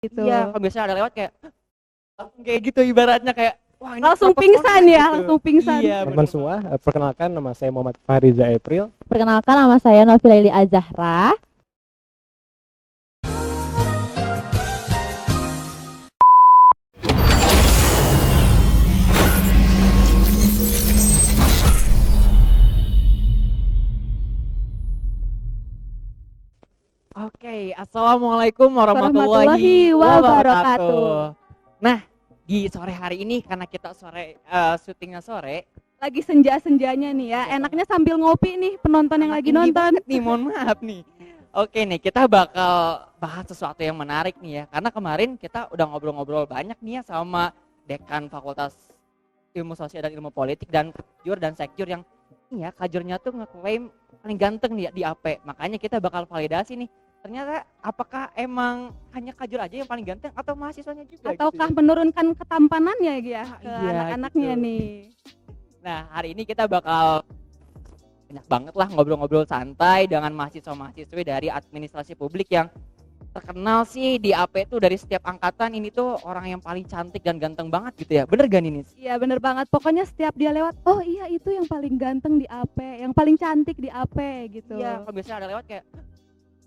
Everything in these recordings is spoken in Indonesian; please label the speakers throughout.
Speaker 1: gitu.
Speaker 2: Iya, kalau biasanya ada lewat kayak langsung kayak gitu ibaratnya kayak wah ini
Speaker 1: Langsung
Speaker 2: kenapa
Speaker 1: pingsan
Speaker 2: corona
Speaker 1: ya,
Speaker 2: gitu.
Speaker 1: langsung pingsan.
Speaker 2: Iya,
Speaker 3: Teman-teman
Speaker 2: bener
Speaker 3: semua, perkenalkan nama saya Muhammad Fahriza April.
Speaker 4: Perkenalkan nama saya Novia Lili Azahra.
Speaker 2: Oke, assalamualaikum
Speaker 1: Warahmatullahi
Speaker 2: warahmatullahi
Speaker 1: wabarakatuh.
Speaker 2: wabarakatuh. Nah, di sore hari ini karena kita syutingnya sore,
Speaker 1: Lagi senja-senjanya nih ya, enaknya sambil ngopi nih penonton yang
Speaker 2: anak
Speaker 1: lagi
Speaker 2: indie
Speaker 1: nonton.
Speaker 2: banget nih, mohon maaf nih. Oke nih, kita bakal bahas sesuatu yang menarik nih ya, karena kemarin kita udah ngobrol-ngobrol banyak nih ya sama dekan Fakultas Ilmu Sosial dan Ilmu Politik dan Kajur dan Sekjur yang ini ya, kajurnya tuh ngeklaim paling ganteng nih di AP. Makanya kita bakal validasi nih. Ternyata apakah emang hanya kajur aja yang paling ganteng atau mahasiswanya juga
Speaker 1: Ataukah
Speaker 2: gitu ya?
Speaker 1: menurunkan ketampanannya ya ke
Speaker 2: Iya,
Speaker 1: anak-anaknya
Speaker 2: gitu.
Speaker 1: nih.
Speaker 2: Nah, hari ini kita bakal banyak banget lah ngobrol-ngobrol santai dengan mahasiswa-mahasiswi dari administrasi publik yang terkenal sih di AP tuh dari setiap angkatan ini tuh orang yang paling cantik dan ganteng banget gitu ya. Bener gak nih Nis?
Speaker 1: Iya bener banget, pokoknya setiap dia lewat, oh iya itu yang paling ganteng di AP, yang paling cantik di AP gitu.
Speaker 2: Iya, kalau biasanya ada lewat kayak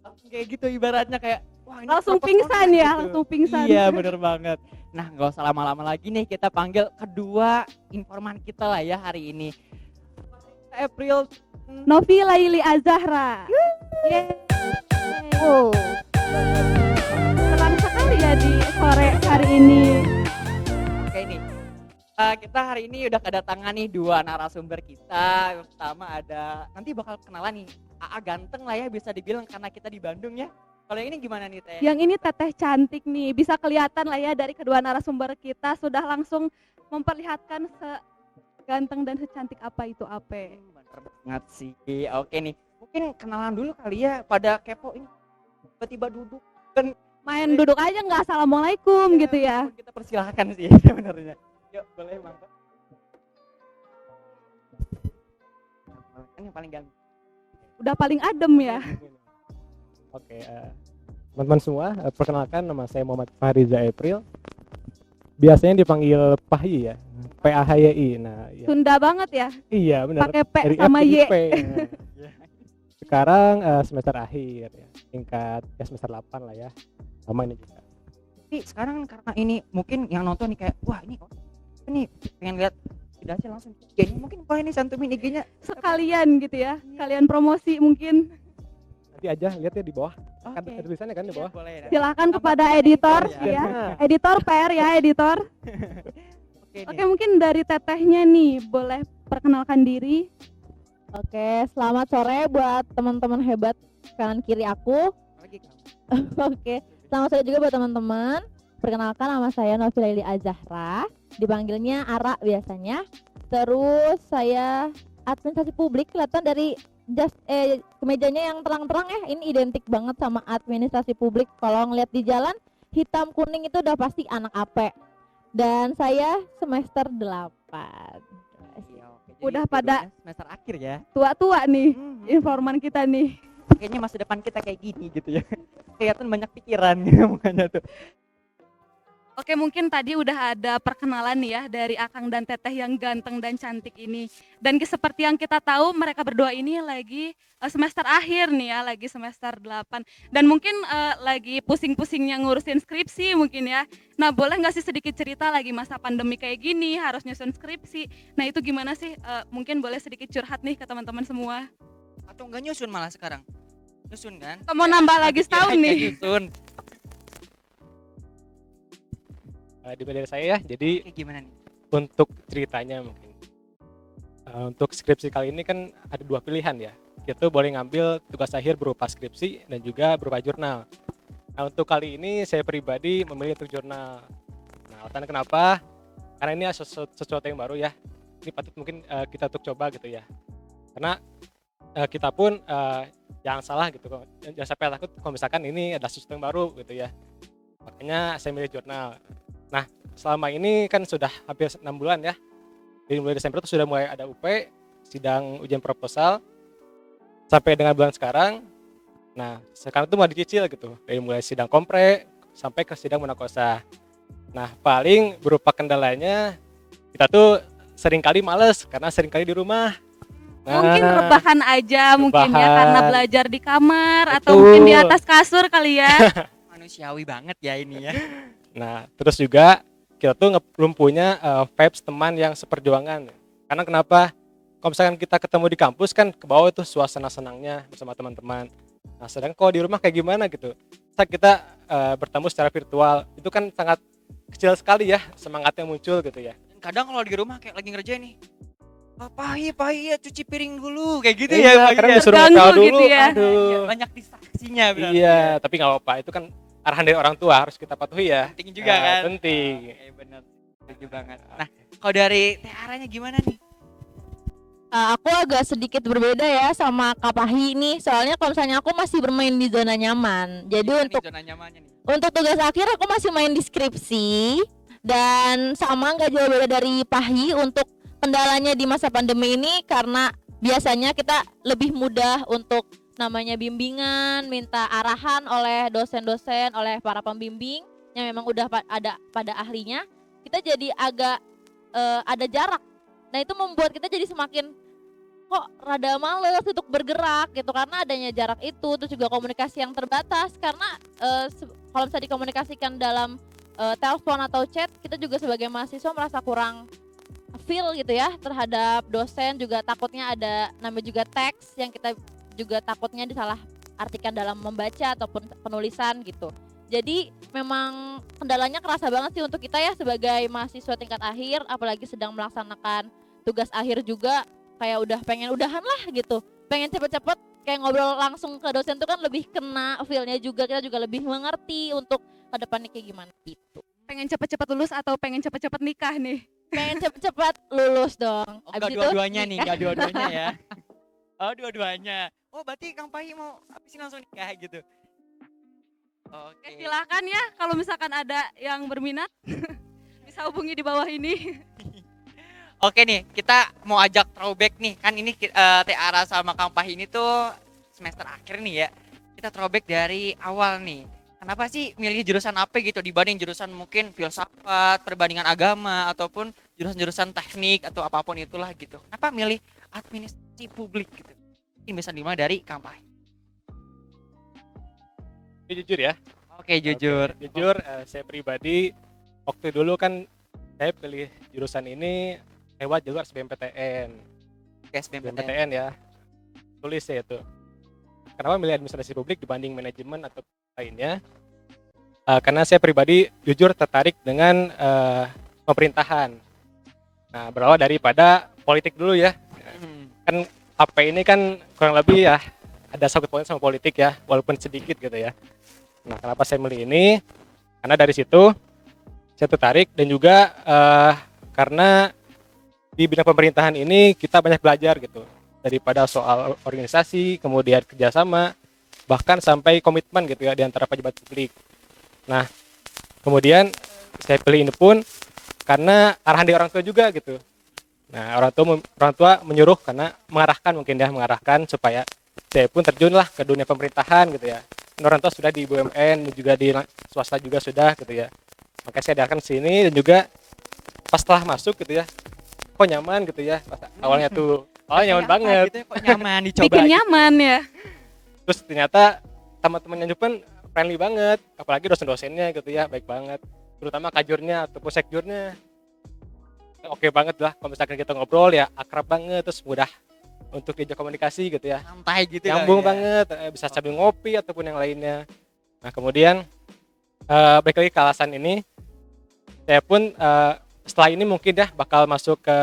Speaker 2: langsung kayak gitu ibaratnya kayak wah ini
Speaker 1: Langsung
Speaker 2: kenapa
Speaker 1: pingsan
Speaker 2: corona
Speaker 1: ya,
Speaker 2: gitu.
Speaker 1: langsung pingsan.
Speaker 2: Iya, bener banget. Nah, gak usah lama-lama lagi nih, kita panggil kedua informan kita lah ya hari ini. April.
Speaker 1: Novia Lili Azahra. Yeay. Senang sekali ya di sore hari ini.
Speaker 2: Oke nih, kita hari ini udah kedatangan nih dua narasumber kita. Yang pertama ada, nanti bakal kenalan nih, AA ganteng lah ya bisa dibilang karena kita di Bandung ya. Kalau yang ini gimana nih Teh?
Speaker 1: Yang ini teteh cantik nih, bisa kelihatan lah ya dari kedua narasumber kita sudah langsung memperlihatkan seganteng dan secantik apa itu AP.
Speaker 2: Bener banget sih. Oke nih, mungkin kenalan dulu kali ya, pada kepo ini tiba-tiba duduk kan
Speaker 1: Main duduk aja nggak assalamualaikum gitu ya.
Speaker 2: kita persilahkan sih sebenarnya. Yuk boleh Bang. Kan yang paling ganteng.
Speaker 1: Udah paling adem ya.
Speaker 3: Oke, teman-teman semua, perkenalkan nama saya Muhammad Fahriza April. Biasanya dipanggil Pahyi ya, PAHYI. Nah, ya.
Speaker 1: Sunda banget ya,
Speaker 3: Iya benar.
Speaker 1: pakai P
Speaker 3: Dari F
Speaker 1: sama
Speaker 3: jadi
Speaker 1: Y.
Speaker 3: P. Sekarang semester akhir ya, tingkat ya semester 8 lah ya. Sama ini juga.
Speaker 2: Tapi sekarang karena ini mungkin yang nonton nih kayak wah ini pengen lihat tidak sih langsung IG-nya, mungkin boleh nih santumin IG-nya.
Speaker 1: Sekalian gitu ya, sekalian promosi mungkin.
Speaker 3: Nanti aja lihat ya di bawah. Kan
Speaker 2: Oke.
Speaker 3: ada tulisannya kan di bawah.
Speaker 2: Boleh.
Speaker 1: Silakan
Speaker 2: Tambah
Speaker 1: kepada
Speaker 2: juga
Speaker 1: editor
Speaker 2: editor
Speaker 1: ya.
Speaker 3: Nah,
Speaker 1: Editor PR ya, editor.
Speaker 2: Oke,
Speaker 1: Oke,
Speaker 2: nih.
Speaker 1: mungkin dari tetehnya nih boleh perkenalkan diri.
Speaker 4: Oke, selamat sore buat teman-teman hebat kanan kiri aku.
Speaker 2: Lagi kamu.
Speaker 4: Oke, selamat sore juga buat teman-teman. Perkenalkan nama saya Novia Lili Azahra, dipanggilnya Ara biasanya. Terus saya administrasi publik, kelihatan dari kemejanya yang terang-terang ya, ini identik banget sama administrasi publik. Kalau ngeliat di jalan hitam kuning itu udah pasti anak AP. Dan saya semester 8.
Speaker 2: Iya, oke. Jadi
Speaker 1: Udah pada-
Speaker 2: dua-duanya semester akhir ya.
Speaker 1: Tua-tua nih informan
Speaker 2: Hmm.
Speaker 1: kita nih.
Speaker 2: Kayaknya masa depan kita kayak gini gitu ya. Kelihatan banyak pikiran gitu mukanya tuh.
Speaker 1: Oke, mungkin tadi udah ada perkenalan nih ya dari Akang dan Teteh yang ganteng dan cantik ini. Dan seperti yang kita tahu mereka berdua ini lagi semester akhir nih ya, lagi semester 8. Dan mungkin lagi pusing-pusingnya ngurusin skripsi mungkin ya. Nah, boleh nggak sih sedikit cerita lagi masa pandemi kayak gini harus nyusun skripsi. Nah, itu gimana sih? Mungkin boleh sedikit curhat nih ke teman-teman semua.
Speaker 2: Atau enggak nyusun malah sekarang? Nyusun kan?
Speaker 1: Atau mau nambah lagi setahun
Speaker 2: Iya,
Speaker 1: nih?
Speaker 2: Nyusun.
Speaker 3: dimulai dari saya ya. Jadi
Speaker 2: Kayak gimana nih?
Speaker 3: untuk ceritanya mungkin untuk skripsi kali ini kan ada dua pilihan ya. Kita boleh ngambil tugas akhir berupa skripsi dan juga berupa jurnal. Nah untuk kali ini saya pribadi memilih untuk jurnal. Nah alasannya kenapa? Karena ini sesuatu yang baru ya. Ini patut mungkin kita untuk coba gitu ya. Karena kita pun jangan salah gitu, jangan sampai takut kalau misalkan ini adalah sesuatu yang baru gitu ya. Makanya saya milih jurnal. Nah selama ini kan sudah hampir 6 bulan ya. Dari mulai Desember itu sudah mulai ada UP, sidang ujian proposal, sampai dengan bulan sekarang. Nah sekarang itu mau dicicil gitu, dari mulai sidang kompre, sampai ke sidang munakosa. Nah, paling berupa kendalanya kita tuh seringkali males karena seringkali di rumah.
Speaker 1: Mungkin rebahan aja mungkin ya,
Speaker 3: rebahan.
Speaker 1: karena belajar di kamar atau
Speaker 3: Betul.
Speaker 1: mungkin di atas kasur kali ya.
Speaker 2: Manusiawi banget ya ini ya.
Speaker 3: Nah, terus juga kita tuh belum punya vibes teman yang seperjuangan. Karena kenapa? Kalau misalkan kita ketemu di kampus kan ke bawah tuh suasana senangnya bersama teman-teman. Nah, sedangkan kalau di rumah kayak gimana gitu. Saat kita bertemu secara virtual, itu kan sangat kecil sekali ya semangatnya muncul gitu ya.
Speaker 2: Kadang kalau di rumah kayak lagi ngerjain nih, pahi ya cuci piring dulu kayak gitu
Speaker 3: Iya,
Speaker 2: ya. Pak,
Speaker 3: karena
Speaker 2: ya.
Speaker 3: disuruh
Speaker 1: Terganggu
Speaker 3: ngepel dulu.
Speaker 1: gitu ya.
Speaker 3: Aduh.
Speaker 2: Banyak distraksinya berarti.
Speaker 3: Iya,
Speaker 2: ya.
Speaker 3: tapi nggak apa-apa. Itu kan arahan dari orang tua harus kita patuhi ya.
Speaker 2: Penting juga kan.
Speaker 3: Penting.
Speaker 2: Oke, benar. Setuju banget. Nah, kalau dari Tiaranya gimana nih?
Speaker 4: Aku agak sedikit berbeda ya sama Kak Pahi nih. Soalnya kalau misalnya aku masih bermain di zona nyaman. Jadi
Speaker 2: Gimana
Speaker 4: untuk
Speaker 2: nih zona nyamannya nih?
Speaker 4: untuk tugas akhir aku masih main di skripsi dan sama nggak jauh beda dari Pahi untuk kendalanya di masa pandemi ini karena biasanya kita lebih mudah untuk namanya bimbingan, minta arahan oleh dosen-dosen, oleh para pembimbing yang memang udah ada pada ahlinya. Kita jadi agak ada jarak. Nah, itu membuat kita jadi semakin kok rada males untuk bergerak gitu karena adanya jarak itu, terus juga komunikasi yang terbatas karena kalau misalnya dikomunikasikan dalam telepon atau chat, kita juga sebagai mahasiswa merasa kurang feel gitu ya terhadap dosen, juga takutnya ada namanya juga teks yang kita juga takutnya disalah artikan dalam membaca ataupun penulisan gitu. Jadi memang kendalanya kerasa banget sih untuk kita ya sebagai mahasiswa tingkat akhir, apalagi sedang melaksanakan tugas akhir juga, kayak udah pengen udahan lah gitu, pengen cepet-cepet kayak ngobrol langsung ke dosen tuh kan lebih kena feel-nya juga, kita juga lebih mengerti untuk ke depannya kayak gimana gitu.
Speaker 1: Pengen cepet-cepet lulus atau pengen cepet-cepet nikah nih?
Speaker 4: Pengen cepet-cepet lulus dong.
Speaker 2: Oh, enggak dua-duanya nih, enggak dua-duanya ya. Oh, dua-duanya. Oh, berarti Kang Pahi mau habisin langsung nikah gitu. Oke.
Speaker 1: Silakan ya kalau misalkan ada yang berminat bisa hubungi di bawah ini.
Speaker 2: Oke nih, kita mau ajak throwback nih. Kan ini Tiara sama Kang Pahi ini tuh semester akhir nih ya. Kita throwback dari awal nih. Kenapa sih milih jurusan apa gitu dibanding jurusan mungkin filsafat, perbandingan agama, ataupun jurusan-jurusan teknik atau apapun itulah gitu. Kenapa milih administrasi publik gitu? Ini bisa dimulai dari Kang Pahi.
Speaker 3: Ini jujur ya.
Speaker 2: Oke, jujur.
Speaker 3: Oke, jujur, saya pribadi waktu dulu kan saya pilih jurusan ini lewat jalur SBMPTN.
Speaker 2: Oke, SBMPTN.
Speaker 3: SBMPTN ya. Tulis ya itu. Kenapa milih administrasi publik dibanding manajemen atau lainnya? Karena saya pribadi jujur tertarik dengan pemerintahan. Nah, berawal daripada politik dulu ya. Kan AP ini kan kurang lebih ya ada sangkut pautnya sama politik ya, walaupun sedikit gitu ya. Nah, kenapa saya milih ini? Karena dari situ saya tertarik dan juga karena di bidang pemerintahan ini kita banyak belajar gitu, daripada soal organisasi, kemudian kerjasama, bahkan sampai komitmen gitu ya di antara pejabat publik. Nah, kemudian saya pilih ini pun karena arahan dari orang tua juga gitu. Nah, orang tua menyuruh karena mengarahkan supaya saya pun terjunlah ke dunia pemerintahan gitu ya. Orang tua sudah di BUMN dan juga di swasta juga sudah gitu ya. Makanya saya diarahkan ke sini dan juga pas setelah masuk gitu ya, kok nyaman gitu ya. Pas awalnya tuh, nyaman banget.
Speaker 2: Gitu ya, kok nyaman dicoba.
Speaker 1: Bikin
Speaker 2: gitu.
Speaker 1: nyaman ya.
Speaker 3: Terus ternyata teman-temannya pun friendly banget, apalagi dosen-dosennya gitu ya, baik banget. Terutama kajurnya ataupun sekjurnya. Oke banget lah, kalau misalkan kita ngobrol ya akrab banget, terus mudah untuk diajak komunikasi gitu ya.
Speaker 2: Santai gitu.
Speaker 3: Nyambung
Speaker 2: kali ya.
Speaker 3: banget, bisa sambil ngopi ataupun yang lainnya. Nah, kemudian balik lagi ke alasan ini, saya pun setelah ini mungkin ya bakal masuk ke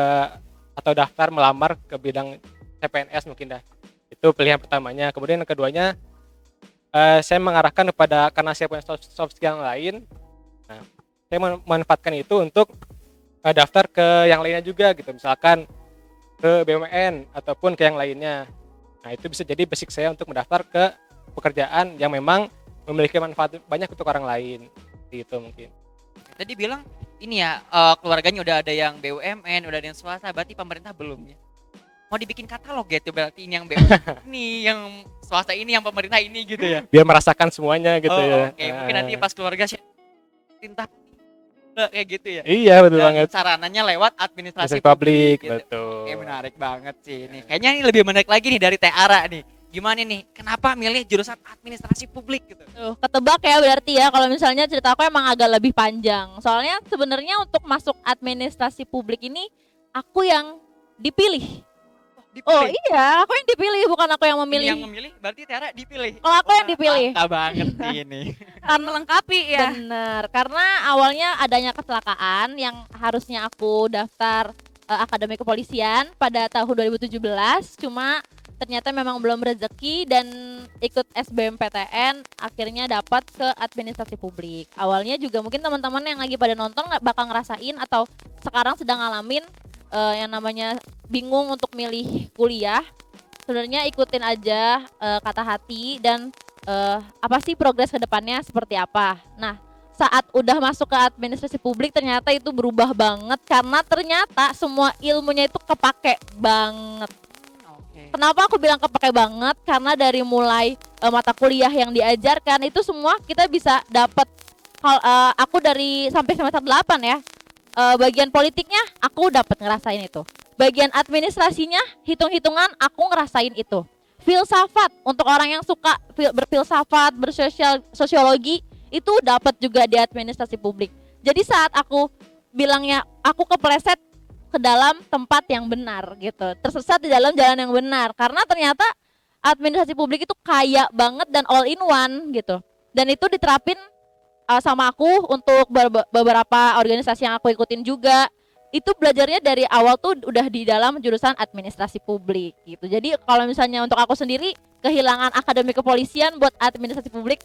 Speaker 3: atau daftar melamar ke bidang CPNS mungkin dah. Itu pilihan pertamanya. Kemudian yang keduanya, saya mengarahkan kepada, karena saya punya soft skill yang lain, nah, saya memanfaatkan itu untuk daftar ke yang lainnya juga gitu, misalkan ke BUMN ataupun ke yang lainnya. Nah, itu bisa jadi basic saya untuk mendaftar ke pekerjaan yang memang memiliki manfaat banyak untuk orang lain. Itu mungkin.
Speaker 2: Tadi bilang ini ya, keluarganya udah ada yang BUMN, udah ada yang swasta, berarti pemerintah belum ya? mau dibikin katalog gitu, berarti ini yang BUMN ini, yang swasta ini, yang pemerintah ini gitu ya.
Speaker 3: Biar merasakan semuanya gitu
Speaker 2: Oh,
Speaker 3: ya.
Speaker 2: oke. Mungkin nanti pas keluarga cinta kayak gitu ya.
Speaker 3: Iya betul
Speaker 2: Dan
Speaker 3: banget.
Speaker 2: sarananya lewat administrasi
Speaker 3: Administrasi publik,
Speaker 2: publik gitu.
Speaker 3: betul.
Speaker 2: Oke, menarik banget sih ini. Kayaknya ini lebih menarik lagi nih dari Teh Ara nih. Gimana nih? Kenapa milih jurusan administrasi publik gitu?
Speaker 4: Tuh, ketebak ya berarti ya kalau misalnya cerita aku emang agak lebih panjang. Soalnya sebenarnya untuk masuk administrasi publik ini aku yang dipilih. Oh
Speaker 2: Dipilih.
Speaker 4: iya, aku yang dipilih bukan aku yang
Speaker 2: Ini
Speaker 4: memilih.
Speaker 2: yang memilih berarti Teh Ara dipilih.
Speaker 4: Kalau aku yang
Speaker 2: Wah,
Speaker 4: dipilih.
Speaker 2: Mantap banget sih ini.
Speaker 1: Kan melengkapi ya.
Speaker 4: Bener, karena awalnya adanya kecelakaan yang harusnya aku daftar akademi kepolisian pada tahun 2017, cuma ternyata memang belum rezeki dan ikut SBMPTN akhirnya dapat ke administrasi publik. Awalnya juga mungkin teman-teman yang lagi pada nonton nggak bakal ngerasain atau sekarang sedang ngalamin yang namanya bingung untuk milih kuliah. Sebenarnya ikutin aja kata hati dan apa sih progres ke depannya seperti apa. Nah, saat udah masuk ke administrasi publik ternyata itu berubah banget karena ternyata semua ilmunya itu kepake banget.
Speaker 2: Oke.
Speaker 4: Kenapa aku bilang kepake banget? Karena dari mulai mata kuliah yang diajarkan itu semua kita bisa dapat. Aku dari sampai semester 8 ya. Bagian politiknya aku dapat ngerasain itu. Bagian administrasinya, hitung-hitungan aku ngerasain itu. Filsafat untuk orang yang suka berfilsafat, bersosiologi itu dapat juga di administrasi publik. Jadi saat aku bilangnya aku kepleset ke dalam tempat yang benar gitu, tersesat di dalam jalan yang benar karena ternyata administrasi publik itu kaya banget dan all in one gitu. Dan itu diterapin sama aku untuk beberapa organisasi yang aku ikutin juga. Itu belajarnya dari awal tuh udah di dalam jurusan administrasi publik gitu. Jadi kalau misalnya untuk aku sendiri kehilangan akademi kepolisian buat administrasi publik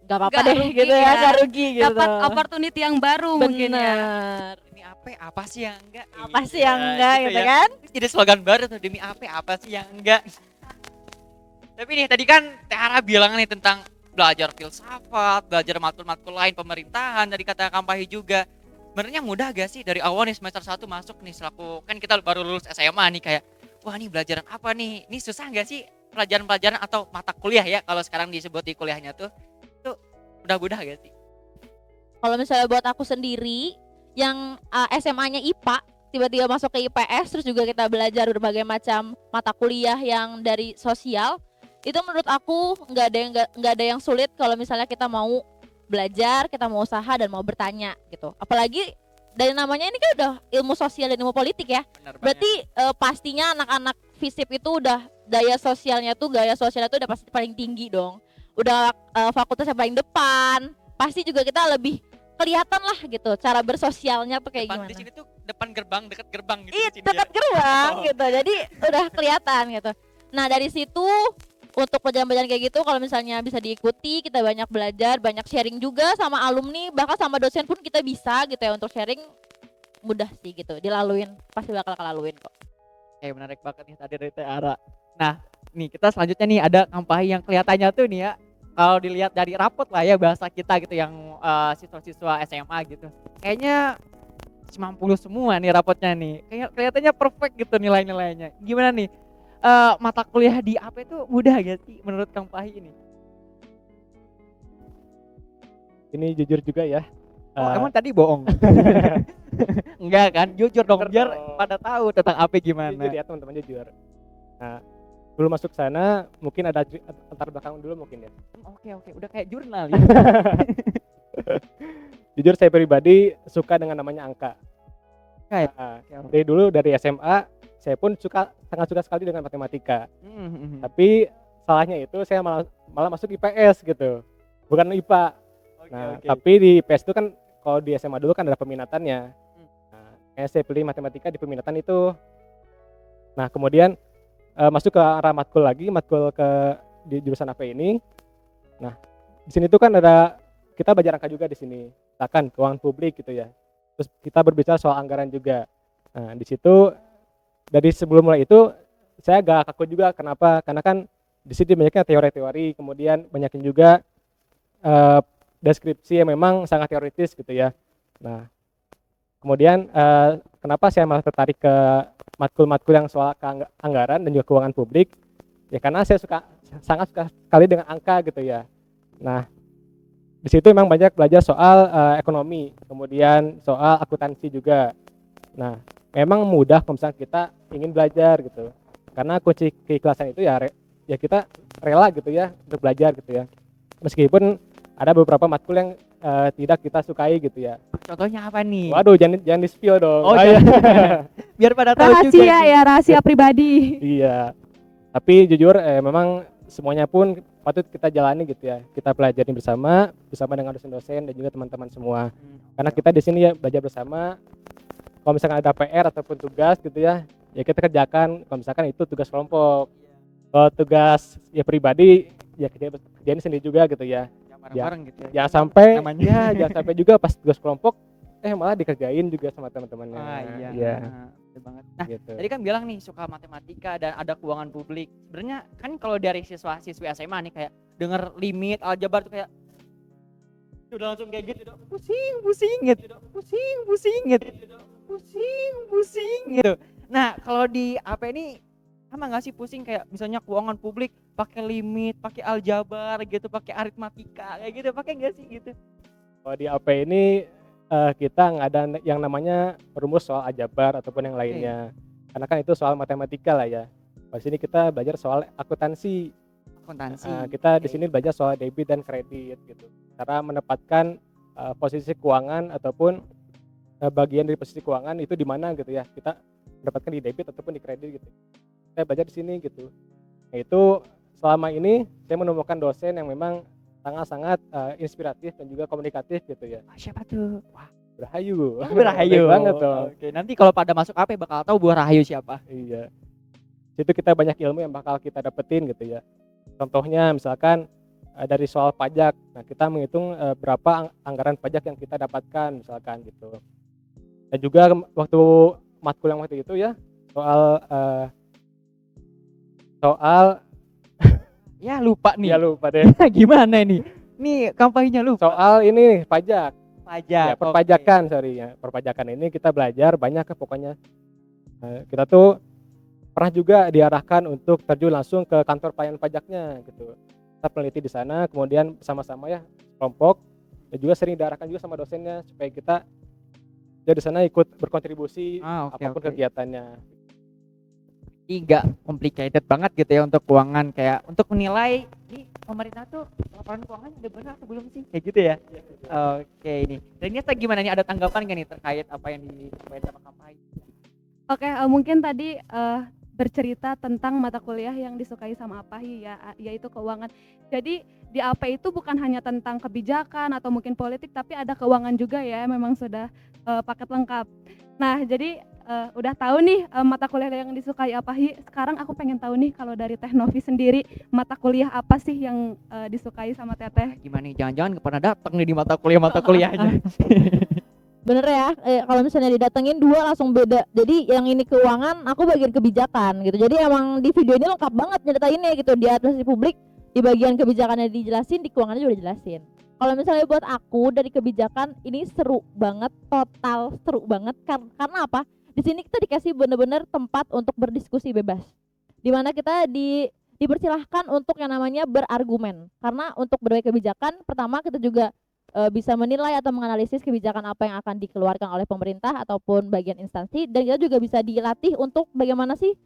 Speaker 4: gak apa-apa
Speaker 1: Nggak
Speaker 4: deh
Speaker 1: rugi
Speaker 4: gitu ya,
Speaker 1: ya.
Speaker 4: gak rugi gitu.
Speaker 1: Dapat opportunity yang baru mungkin ya.
Speaker 4: Bener.
Speaker 2: Demi apa sih yang enggak?
Speaker 4: Apa sih
Speaker 2: Iya,
Speaker 4: yang enggak gitu
Speaker 2: ya.
Speaker 4: kan?
Speaker 2: Jadi slogan baru tuh, demi apa sih yang enggak. Tapi nih tadi kan Teh Ara bilang nih tentang belajar filsafat, belajar matkul-matkul lain pemerintahan, dari kata Kang Pahi juga. Sebenarnya mudah gak sih dari awal nih semester 1 masuk nih, selaku kan kita baru lulus SMA nih, kayak wah nih pelajaran apa nih? Ini susah gak sih pelajaran-pelajaran atau mata kuliah ya kalau sekarang disebut di kuliahnya tuh? Itu mudah gak sih?
Speaker 4: Kalau misalnya buat aku sendiri yang SMA-nya IPA tiba-tiba masuk ke IPS terus juga kita belajar berbagai macam mata kuliah yang dari sosial, itu menurut aku nggak ada yang sulit kalau misalnya kita mau belajar, kita mau usaha dan mau bertanya gitu. Apalagi dari namanya ini kan udah ilmu sosial dan ilmu politik ya.
Speaker 2: Benar banget.
Speaker 4: Berarti pastinya anak-anak FISIP itu udah gaya sosialnya tuh udah pasti paling tinggi dong. Udah fakultas yang paling depan. Pasti juga kita lebih kelihatan lah gitu cara bersosialnya tuh kayak
Speaker 2: Depan
Speaker 4: gimana.
Speaker 2: di sini tuh depan gerbang, dekat gerbang gitu
Speaker 4: Iya,
Speaker 2: di sini
Speaker 4: dekat
Speaker 2: ya.
Speaker 4: gerbang
Speaker 2: Oh.
Speaker 4: gitu. Jadi udah kelihatan gitu. Nah, dari situ untuk pelajaran-pelajaran kayak gitu kalau misalnya bisa diikuti, kita banyak belajar, banyak sharing juga sama alumni, bahkan sama dosen pun kita bisa gitu ya untuk sharing, mudah sih gitu. Dilaluin, pasti bakal kelaluin kok.
Speaker 2: Menarik banget nih tadi dari Teh Ara. Nah, nih kita selanjutnya nih ada Kang Pahi yang kelihatannya tuh nih ya, kalau dilihat dari rapot lah ya bahasa kita gitu yang siswa-siswa SMA gitu. Kayaknya 90 semua nih rapotnya nih. Kayak kelihatannya perfect gitu nilai-nilainya. Gimana nih? Mata kuliah di AP itu mudah gak sih menurut Kang Pahi ini?
Speaker 3: Ini jujur juga ya.
Speaker 2: Oh, emang tadi bohong? Enggak kan? Jujur dong,
Speaker 3: Jujur
Speaker 2: biar
Speaker 3: dong.
Speaker 2: pada tahu tentang AP gimana.
Speaker 3: Jujur ya teman-teman, jujur. Nah, dulu masuk sana mungkin ada latar belakang dulu mungkin ya.
Speaker 2: Oke, udah kayak jurnal ya.
Speaker 3: Jujur saya pribadi suka dengan namanya angka.
Speaker 2: Kayak.
Speaker 3: Nah, dari dulu dari SMA saya pun sangat suka sekali dengan matematika.
Speaker 2: Mhm.
Speaker 3: Tapi salahnya itu saya malah masuk IPS gitu, bukan IPA. Nah, tapi di IPS itu kan kalau di SMA dulu kan ada peminatannya. Nah, kayak saya pilih matematika di peminatan itu. Nah, kemudian masuk ke arah matkul di jurusan AP ini. Nah, di sini tuh kan ada kita belajar angka juga di sini. Misalkan keuangan publik gitu ya. Terus kita berbicara soal anggaran juga. Nah, di situ dari sebelum mulai itu saya agak kaku juga. Kenapa? Karena kan di situ banyaknya teori-teori, kemudian banyakin juga deskripsi yang memang sangat teoritis gitu ya. Nah, kemudian kenapa saya malah tertarik ke matkul-matkul yang soal anggaran dan juga keuangan publik. Ya karena saya sangat suka sekali dengan angka gitu ya. Nah, di situ memang banyak belajar soal ekonomi, kemudian soal akuntansi juga. Nah, memang mudah kalau misalnya kita ingin belajar gitu. Karena kunci keikhlasan itu ya kita rela gitu ya untuk belajar gitu ya. Meskipun ada beberapa matkul yang tidak kita sukai gitu ya.
Speaker 2: Contohnya apa nih?
Speaker 3: Waduh, jangan di-spill dong.
Speaker 2: Oh,
Speaker 3: iya.
Speaker 2: Biar pada tahu juga.
Speaker 1: Rahasia
Speaker 2: nih.
Speaker 1: ya, rahasia pribadi.
Speaker 3: Iya. Tapi jujur memang semuanya pun patut kita jalani gitu ya. Kita pelajari bersama dengan dosen-dosen dan juga teman-teman semua. Karena kita di sini ya belajar bersama. Kalau misalkan ada PR ataupun tugas gitu ya kita kerjakan. Kalau misalkan itu tugas kelompok. Kalau tugas ya pribadi ya kerjain sendiri juga gitu ya.
Speaker 2: Bareng-bareng gitu ya.
Speaker 3: Jangan sampai
Speaker 2: namanya.
Speaker 3: jangan sampai juga pas tugas kelompok malah dikerjain juga sama teman-temannya.
Speaker 2: Iya. Betul banget. Nah,
Speaker 3: Gitu.
Speaker 2: tadi kan bilang nih suka matematika dan ada keuangan publik. Sebenarnya kan kalau dari siswa-siswi SMA nih kayak denger limit, aljabar tuh kayak udah langsung kayak gitu, pusing gitu, pusing gitu. Nah, kalau di AP ini sama nggak sih pusing kayak misalnya keuangan publik pakai limit, pakai aljabar gitu, pakai aritmatika kayak gitu, pakai nggak sih gitu?
Speaker 3: Kalau di AP ini kita nggak ada yang namanya rumus soal aljabar ataupun yang lainnya. Karena kan itu soal matematika lah ya. Di sini kita belajar soal akuntansi. Kita di sini belajar soal debit dan kredit gitu. Cara menempatkan posisi keuangan ataupun bagian dari posisi keuangan itu di mana gitu ya. Kita mendapatkan di debit ataupun di kredit gitu. Saya belajar di sini gitu. Nah, itu selama ini saya menemukan dosen yang memang sangat-sangat inspiratif dan juga komunikatif gitu ya.
Speaker 2: Siapa tuh?
Speaker 3: Wah, Rahayu.
Speaker 2: Rahayu
Speaker 3: Baik banget dong.
Speaker 2: Oke, nanti kalau pada masuk AP bakal tahu buah Rahayu siapa.
Speaker 3: Iya. Situ kita banyak ilmu yang bakal kita dapetin gitu ya. Contohnya misalkan dari soal pajak. Nah, kita menghitung berapa anggaran pajak yang kita dapatkan misalkan gitu. Dan juga waktu matkul yang waktu itu ya soal
Speaker 2: Ya lupa nih.
Speaker 3: ya lupa deh.
Speaker 2: Gimana ini? Nih kampanyenya lupa.
Speaker 3: Soal ini nih, pajak.
Speaker 2: Pajak.
Speaker 3: Ya, perpajakan, sorry ya. Perpajakan ini kita belajar banyak pokoknya. Kita tuh pernah juga diarahkan untuk terjun langsung ke kantor pelayanan pajaknya gitu. Kita peneliti di sana, kemudian sama-sama ya kelompok, dan juga sering diarahkan juga sama dosennya supaya kita di sana ikut berkontribusi apapun kegiatannya.
Speaker 2: Jadi nggak complicated banget gitu ya untuk keuangan, kayak untuk menilai ini pemerintah tuh laporan keuangannya udah benar atau belum sih, kayak gitu ya. Oke, ini dan ini gimana nih, ada tanggapan nggak nih terkait apa yang disampaikan sama Kampai?
Speaker 1: Oke, mungkin tadi bercerita tentang mata kuliah yang disukai sama Apahi ya, yaitu keuangan. Jadi di AP itu bukan hanya tentang kebijakan atau mungkin politik, tapi ada keuangan juga ya, memang sudah paket lengkap. Nah, jadi udah tahu nih mata kuliah yang disukai Apahi. Sekarang aku pengen tahu nih kalau dari Teknovi sendiri, mata kuliah apa sih yang disukai sama Teteh?
Speaker 2: Gimana nih, jangan-jangan pernah datang nih di mata kuliahnya.
Speaker 4: Bener ya, kalau misalnya didatengin dua langsung beda. Jadi yang ini keuangan, aku bagian kebijakan gitu. Jadi emang di video ini lengkap banget nyeritainnya gitu. Di administrasi publik, di bagian kebijakannya dijelasin, di keuangannya juga dijelasin. Kalau misalnya buat aku dari kebijakan ini seru banget, total seru banget. Karena apa? Di sini kita dikasih bener-bener tempat untuk berdiskusi bebas. Dimana kita dipersilahkan untuk yang namanya berargumen. Karena untuk berbagai kebijakan, pertama kita juga bisa menilai atau menganalisis kebijakan apa yang akan dikeluarkan oleh pemerintah ataupun bagian instansi, dan kita juga bisa dilatih untuk bagaimana sih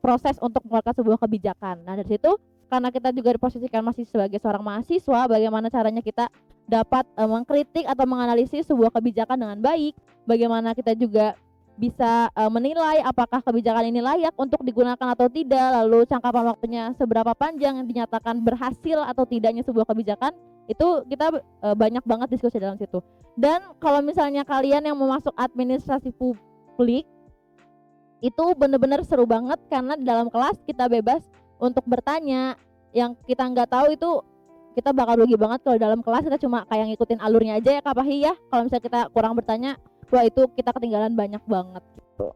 Speaker 4: proses untuk mengeluarkan sebuah kebijakan. Nah, dari situ karena kita juga diposisikan masih sebagai seorang mahasiswa, bagaimana caranya kita dapat mengkritik atau menganalisis sebuah kebijakan dengan baik, bagaimana kita juga bisa menilai apakah kebijakan ini layak untuk digunakan atau tidak, lalu cangkapan waktunya seberapa panjang yang dinyatakan berhasil atau tidaknya sebuah kebijakan. Itu kita banyak banget diskusi dalam situ. Dan kalau misalnya kalian yang mau masuk administrasi publik, itu bener-bener seru banget karena di dalam kelas kita bebas untuk bertanya. Yang kita nggak tahu itu kita bakal rugi banget kalau dalam kelas kita cuma kayak ngikutin alurnya aja ya Kak Pahi ya. Kalau misalnya kita kurang bertanya, wah itu kita ketinggalan banyak banget gitu.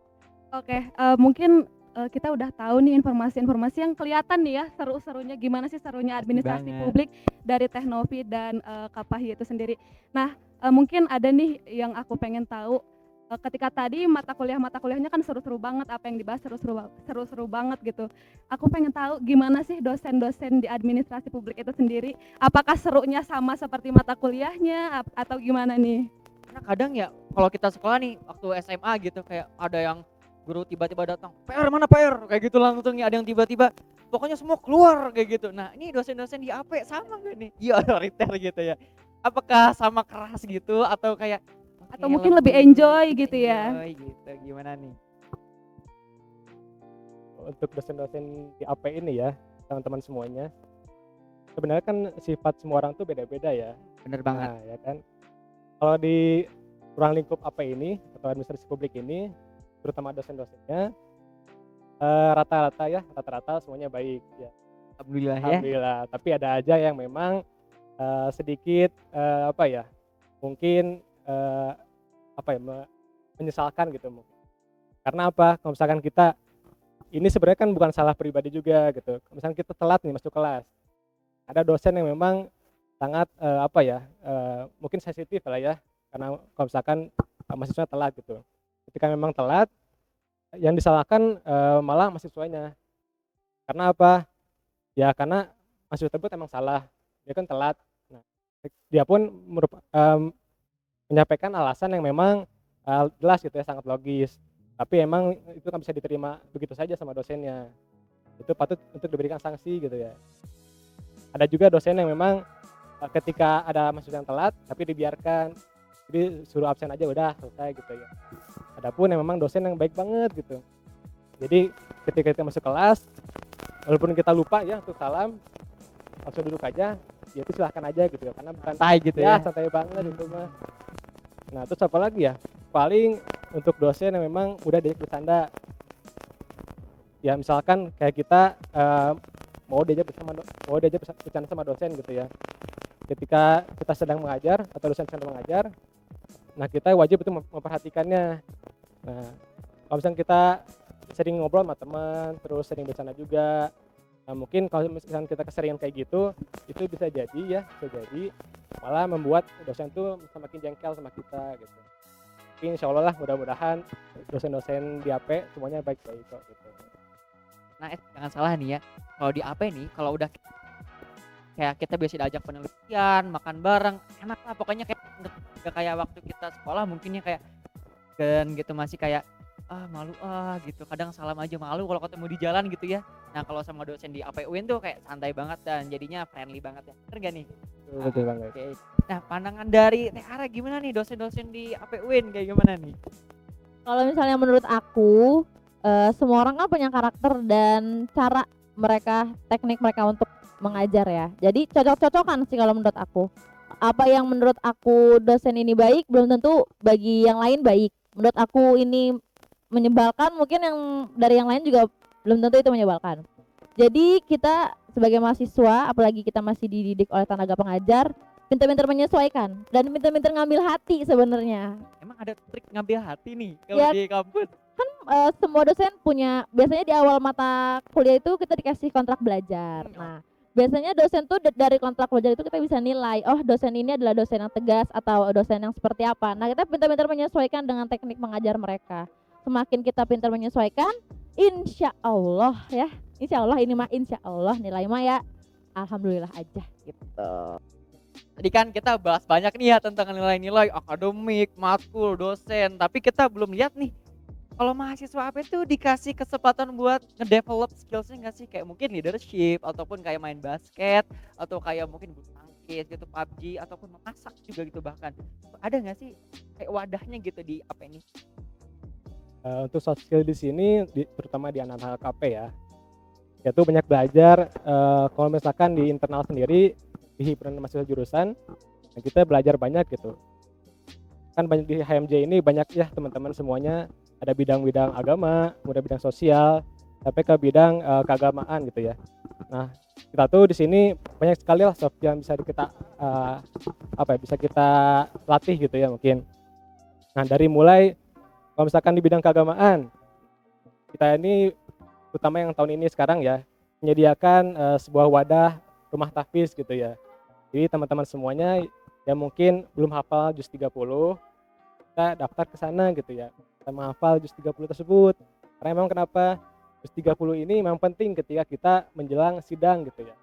Speaker 1: Oke, mungkin kita udah tahu nih informasi-informasi yang kelihatan nih ya, seru-serunya gimana sih serunya administrasi publik dari Teknovi dan Kak Pahi itu sendiri. Nah, mungkin ada nih yang aku pengen tahu, ketika tadi mata kuliahnya kan seru-seru banget, apa yang dibahas seru-seru banget gitu. Aku pengen tahu gimana sih dosen-dosen di administrasi publik itu sendiri, apakah serunya sama seperti mata kuliahnya atau gimana nih?
Speaker 2: Karena kadang ya kalau kita sekolah nih waktu SMA gitu kayak ada yang guru tiba-tiba datang, PR mana PR? Kayak gitu langsung ya, ada yang tiba-tiba pokoknya semua keluar kayak gitu. Nah ini dosen-dosen di AP sama gak nih? Iya otoriter gitu ya. Apakah sama keras gitu atau kayak
Speaker 1: Atau
Speaker 2: oke,
Speaker 1: mungkin lebih enjoy gitu ya?
Speaker 2: enjoy gitu gimana nih?
Speaker 3: Untuk dosen-dosen di AP ini ya, teman-teman semuanya, sebenarnya kan sifat semua orang tuh beda-beda ya.
Speaker 2: Bener banget.
Speaker 3: Nah, ya kan. Kalau di ruang lingkup AP ini atau administrasi publik ini, terutama dosen-dosennya rata-rata semuanya baik ya.
Speaker 2: Alhamdulillah ya.
Speaker 3: Alhamdulillah. Tapi ada aja yang memang sedikit mungkin menyesalkan gitu mungkin. Karena apa? Kalau misalkan kita ini sebenarnya kan bukan salah pribadi juga gitu. Misalkan kita telat nih masuk kelas, ada dosen yang memang sangat mungkin sensitif lah ya, karena kalau misalkan mahasiswa telat gitu. Ketika memang telat, yang disalahkan malah mahasiswanya. Karena apa? Ya karena mahasiswa tersebut emang salah, dia kan telat. Nah, dia pun menyampaikan alasan yang memang jelas gitu ya, sangat logis. Tapi emang itu kan bisa diterima begitu saja sama dosennya. Itu patut untuk diberikan sanksi gitu ya. Ada juga dosen yang memang ketika ada mahasiswa yang telat tapi dibiarkan, jadi suruh absen aja udah selesai gitu ya. Adapun yang memang dosen yang baik banget gitu. Jadi ketika kita masuk kelas, walaupun kita lupa ya untuk salam, langsung duduk aja, ya itu silahkan aja gitu ya, karena bukan
Speaker 2: Santai gitu ya.
Speaker 3: santai banget itu mah. Nah terus apa lagi ya, paling untuk dosen yang memang udah diajak bercanda, ya misalkan kayak kita mau diajak bercanda sama dosen gitu ya, ketika kita sedang mengajar atau dosen sedang mengajar, nah kita wajib itu memperhatikannya. Nah kalau misalnya kita sering ngobrol sama teman, terus sering bercanda juga, nah mungkin kalau misalnya kita keseringan kayak gitu, itu bisa jadi malah membuat dosen tuh semakin jengkel sama kita gitu. Tapi insya Allah lah, mudah-mudahan dosen-dosen di AP semuanya baik-baik kok gitu.
Speaker 2: Nah jangan salah nih ya, kalau di AP nih kalau udah kayak kita biasa diajak penelitian, makan bareng, enak lah pokoknya, kayak nggak kayak waktu kita sekolah mungkin ya kayak kan gitu masih kayak malu gitu, kadang salam aja malu kalau ketemu di jalan gitu ya. Nah kalau sama dosen di APUIN tuh kayak santai banget dan jadinya friendly banget ya, bener gak nih?
Speaker 3: Betul banget.
Speaker 2: Oke. Nah pandangan dari Teh Ara gimana nih, dosen-dosen di APUIN kayak gimana nih?
Speaker 4: Kalau misalnya menurut aku, semua orang kan punya karakter dan cara mereka, teknik mereka untuk mengajar ya. Jadi cocok-cocokan sih kalau menurut aku. Apa yang menurut aku dosen ini baik, belum tentu bagi yang lain baik. Menurut aku ini menyebalkan, mungkin yang dari yang lain juga belum tentu itu menyebalkan. Jadi kita sebagai mahasiswa, apalagi kita masih dididik oleh tenaga pengajar, pintar-pintar menyesuaikan dan pintar-pintar ngambil hati sebenarnya.
Speaker 2: Emang ada trik ngambil hati nih kalau
Speaker 4: Ya.
Speaker 2: di kampus?
Speaker 4: Semua dosen punya, biasanya di awal mata kuliah itu kita dikasih kontrak belajar. Nah, biasanya dosen tuh dari kontrak belajar itu kita bisa nilai, oh dosen ini adalah dosen yang tegas atau dosen yang seperti apa. Nah, kita pintar-pintar menyesuaikan dengan teknik mengajar mereka. Semakin kita pintar menyesuaikan, insya Allah nilai mah ya alhamdulillah aja gitu.
Speaker 2: Tadi kan kita bahas banyak nih ya tentang nilai-nilai akademik, matkul, dosen, tapi kita belum lihat nih kalau mahasiswa AP tuh dikasih kesempatan buat ngedevelop skillsnya nggak sih, kayak mungkin leadership ataupun kayak main basket atau kayak mungkin bulu tangkis gitu, PUBG ataupun memasak juga gitu, bahkan ada nggak sih kayak wadahnya gitu di AP ini?
Speaker 3: Untuk soft skill di sini, terutama di anak-anak KP ya, yaitu banyak belajar. Kalau misalkan di internal sendiri di himpunan mahasiswa jurusan, nah kita belajar banyak gitu. Kan banyak di HMJ ini banyak ya teman-teman semuanya, ada bidang-bidang agama, kemudian bidang sosial, sampai ke bidang keagamaan gitu ya. Nah kita tuh di sini banyak sekali lah soft yang bisa kita bisa kita latih gitu ya mungkin. Nah dari mulai kalau misalkan di bidang keagamaan, kita ini terutama yang tahun ini sekarang ya, menyediakan sebuah wadah rumah tahfiz gitu ya. Jadi teman-teman semuanya yang mungkin belum hafal juz 30, kita daftar ke sana gitu ya. Kita menghafal juz 30 tersebut. Karena memang kenapa juz 30 ini memang penting ketika kita menjelang sidang gitu ya.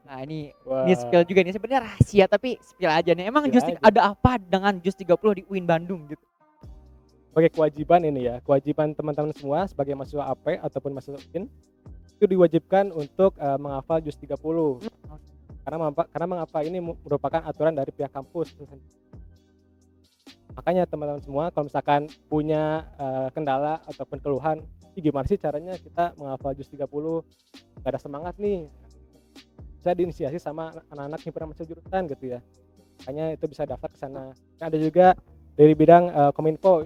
Speaker 2: Nah, ini
Speaker 3: Wah,
Speaker 2: spill juga nih, sebenarnya rahasia tapi spill aja nih. Emang
Speaker 3: Spill aja.
Speaker 2: ada apa dengan juz 30 di UIN Bandung gitu?
Speaker 3: sebagai kewajiban ini ya, kewajiban teman-teman semua sebagai mahasiswa AP ataupun mahasiswa UIN itu diwajibkan untuk menghafal juz 30. Karena mengapa ini merupakan aturan dari pihak kampus. Makanya teman-teman semua kalau misalkan punya kendala ataupun keluhan, gimana sih caranya kita menghafal juz 30, gak ada semangat nih, bisa diinisiasi sama anak-anak himpunan mahasiswa jurusan gitu ya. Makanya itu bisa daftar ke sana. Ada juga dari bidang Kominfo,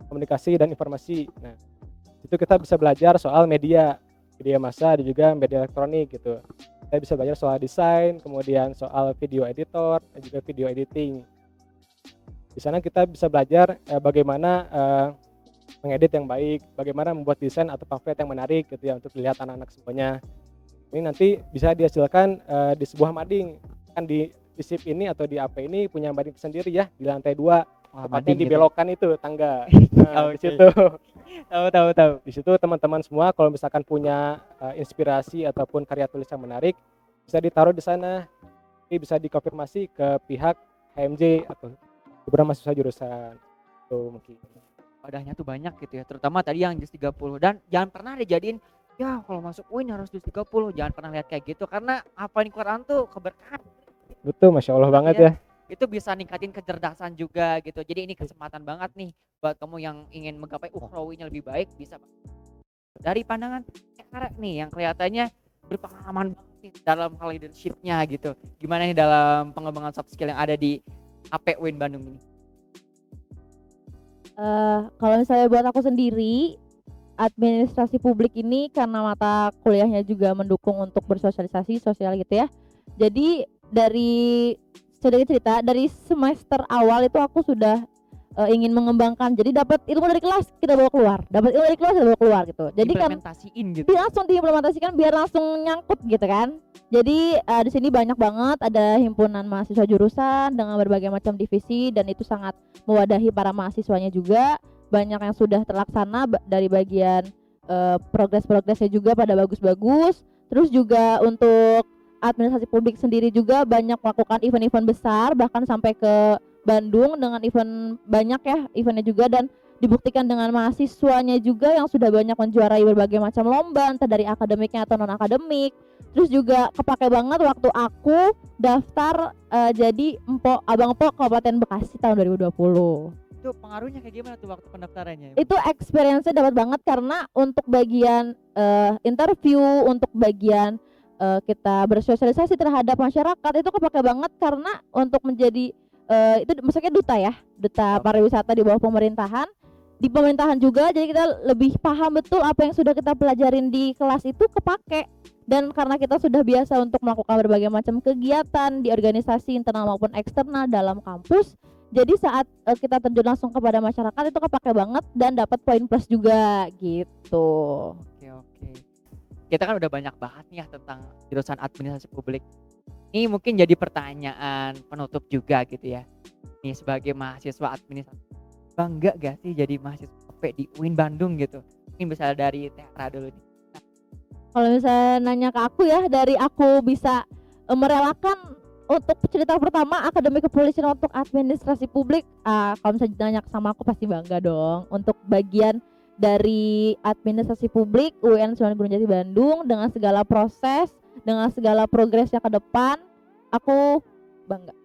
Speaker 3: komunikasi dan informasi. Nah, itu kita bisa belajar soal media massa dan juga media elektronik gitu. Kita bisa belajar soal desain, kemudian soal video editor dan juga video editing. Di sana kita bisa belajar bagaimana mengedit yang baik, bagaimana membuat desain atau pamflet yang menarik gitu ya untuk dilihat anak-anak semuanya. Ini nanti bisa dihasilkan di sebuah mading. Kan di SIP ini atau di AP ini punya mading sendiri ya di lantai 2. Tepatnya dibelokkan itu tangga. Nah, di situ.
Speaker 2: Tahu.
Speaker 3: Di situ teman-teman semua kalau misalkan punya inspirasi ataupun karya tulis yang menarik bisa ditaruh di sana. Ini bisa dikonfirmasi ke pihak HMJ atau beberapa mahasiswa jurusan. Tuh mungkin.
Speaker 2: Wadahnya tuh banyak gitu ya, terutama tadi yang juz 30. Dan jangan pernah dijadiin ya kalau masuk UIN harus juz 30. Jangan pernah lihat kayak gitu karena hafalin Quran tuh keberkahan.
Speaker 3: Betul, Masya Allah banget ya.
Speaker 2: Itu bisa ningkatin kecerdasan juga gitu. Jadi ini kesempatan banget nih buat kamu yang ingin menggapai ukhrawinya lebih baik, bisa dari pandangan Arek nih yang kelihatannya berpengalaman banget nih dalam hal leadership-nya gitu. Gimana nih dalam pengembangan soft skill yang ada di AP UIN Bandung ini?
Speaker 4: Kalau misalnya buat aku sendiri, administrasi publik ini karena mata kuliahnya juga mendukung untuk bersosialisasi sosial gitu ya. Jadi dari sedikit cerita, dari semester awal itu aku sudah ingin mengembangkan. Jadi dapat ilmu dari kelas kita bawa keluar, dapat ilmu dari kelas kita bawa keluar gitu. Jadi kan
Speaker 2: Implementasiin gitu.
Speaker 4: langsung diimplementasikan biar langsung nyangkut gitu kan. Jadi di sini banyak banget ada himpunan mahasiswa jurusan dengan berbagai macam divisi dan itu sangat mewadahi para mahasiswanya juga. Banyak yang sudah terlaksana dari bagian progres-progresnya juga pada bagus-bagus. Terus juga untuk administrasi publik sendiri juga banyak melakukan event-event besar bahkan sampai ke Bandung dengan event banyak ya eventnya juga, dan dibuktikan dengan mahasiswanya juga yang sudah banyak menjuarai berbagai macam lomba entah dari akademiknya atau non akademik. Terus juga kepake banget waktu aku daftar jadi Abang Empok Kabupaten Bekasi tahun 2020.
Speaker 2: Itu pengaruhnya kayak gimana tuh waktu pendaftarannya?
Speaker 4: Itu experience-nya dapat banget karena untuk bagian interview, untuk bagian kita bersosialisasi terhadap masyarakat itu kepake banget karena untuk menjadi itu maksudnya duta pariwisata di bawah pemerintahan. Di pemerintahan juga jadi kita lebih paham betul apa yang sudah kita pelajarin di kelas itu kepake, dan karena kita sudah biasa untuk melakukan berbagai macam kegiatan di organisasi internal maupun eksternal dalam kampus, jadi saat kita terjun langsung kepada masyarakat itu kepake banget dan dapat poin plus juga gitu.
Speaker 2: Oke. Kita kan udah banyak bahas nih ya tentang jurusan administrasi publik. Ini mungkin jadi pertanyaan penutup juga gitu ya. Nih sebagai mahasiswa administrasi, bangga gak sih jadi mahasiswa AP di UIN Bandung gitu? Mungkin bisa dari Tiara dulu nih.
Speaker 4: Kalau misalnya nanya ke aku ya, dari aku bisa merelakan untuk cerita pertama akademik kepolisian untuk administrasi publik, kalau misalnya nanya sama aku pasti bangga dong untuk bagian dari administrasi publik UIN Sunan Gunung Jati Bandung dengan segala proses, dengan segala progresnya ke depan, aku bangga.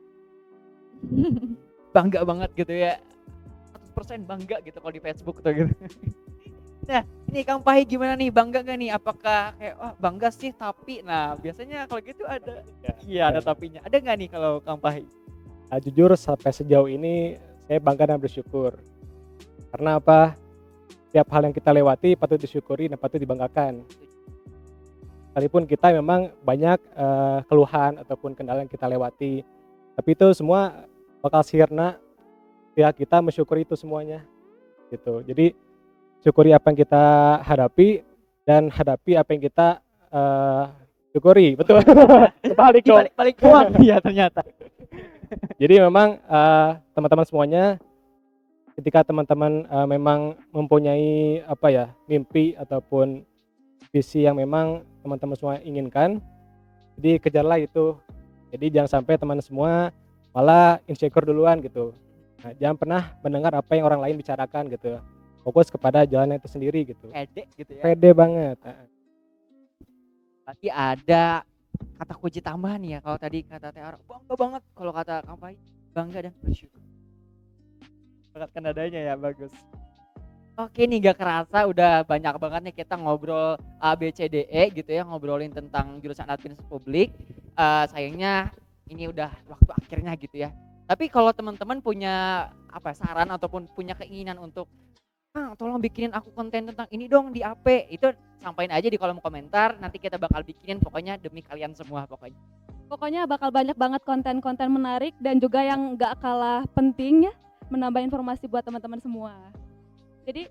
Speaker 2: Bangga banget gitu ya. 100% bangga gitu kalau di Facebook tuh gitu. Nah, ini Kang Pahi gimana nih? Bangga gak nih? Apakah kayak bangga sih tapi nah biasanya kalau gitu ada ada tapinya. Ada gak nih kalau Kang Pahi?
Speaker 3: Jujur sampai sejauh ini saya bangga dan bersyukur. Karena apa? Setiap hal yang kita lewati patut disyukuri dan patut dibanggakan. Sekalipun kita memang banyak keluhan ataupun kendala yang kita lewati, tapi itu semua bakal sirna ya kita mensyukuri itu semuanya gitu. Jadi syukuri apa yang kita hadapi dan hadapi apa yang kita syukuri. Betul.
Speaker 2: Balik uang ya ternyata.
Speaker 3: Jadi memang teman-teman semuanya ketika teman-teman memang mempunyai apa ya, mimpi ataupun visi yang memang teman-teman semua inginkan, jadi kejarlah itu. Jadi jangan sampai teman semua malah insecure duluan gitu. Nah, jangan pernah mendengar apa yang orang lain bicarakan gitu. Fokus kepada jalan itu sendiri gitu.
Speaker 2: Pede gitu ya.
Speaker 3: Pede banget.
Speaker 2: Berarti ada kata kunci tambahan nih ya. Kalau tadi kata Teh Ara, bangga banget. Kalau kata Kang Pai, bangga dan bersyukur. Beratkan adanya ya, bagus. Oke nih, gak kerasa udah banyak banget nih kita ngobrol A, B, C, D, E gitu ya, ngobrolin tentang jurusan administrasi publik. Sayangnya ini udah waktu akhirnya gitu ya. Tapi kalau teman-teman punya apa saran ataupun punya keinginan untuk tolong bikinin aku konten tentang ini dong di AP, itu sampaikan aja di kolom komentar, nanti kita bakal bikinin pokoknya demi kalian semua pokoknya.
Speaker 1: Pokoknya bakal banyak banget konten-konten menarik dan juga yang gak kalah penting ya, menambah informasi buat teman-teman semua. Jadi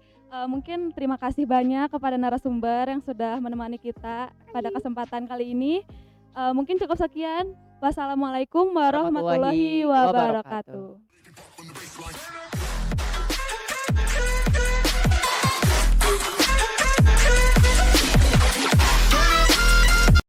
Speaker 1: mungkin terima kasih banyak kepada narasumber yang sudah menemani kita pada kesempatan kali ini. Mungkin cukup sekian. Wassalamualaikum warahmatullahi wabarakatuh.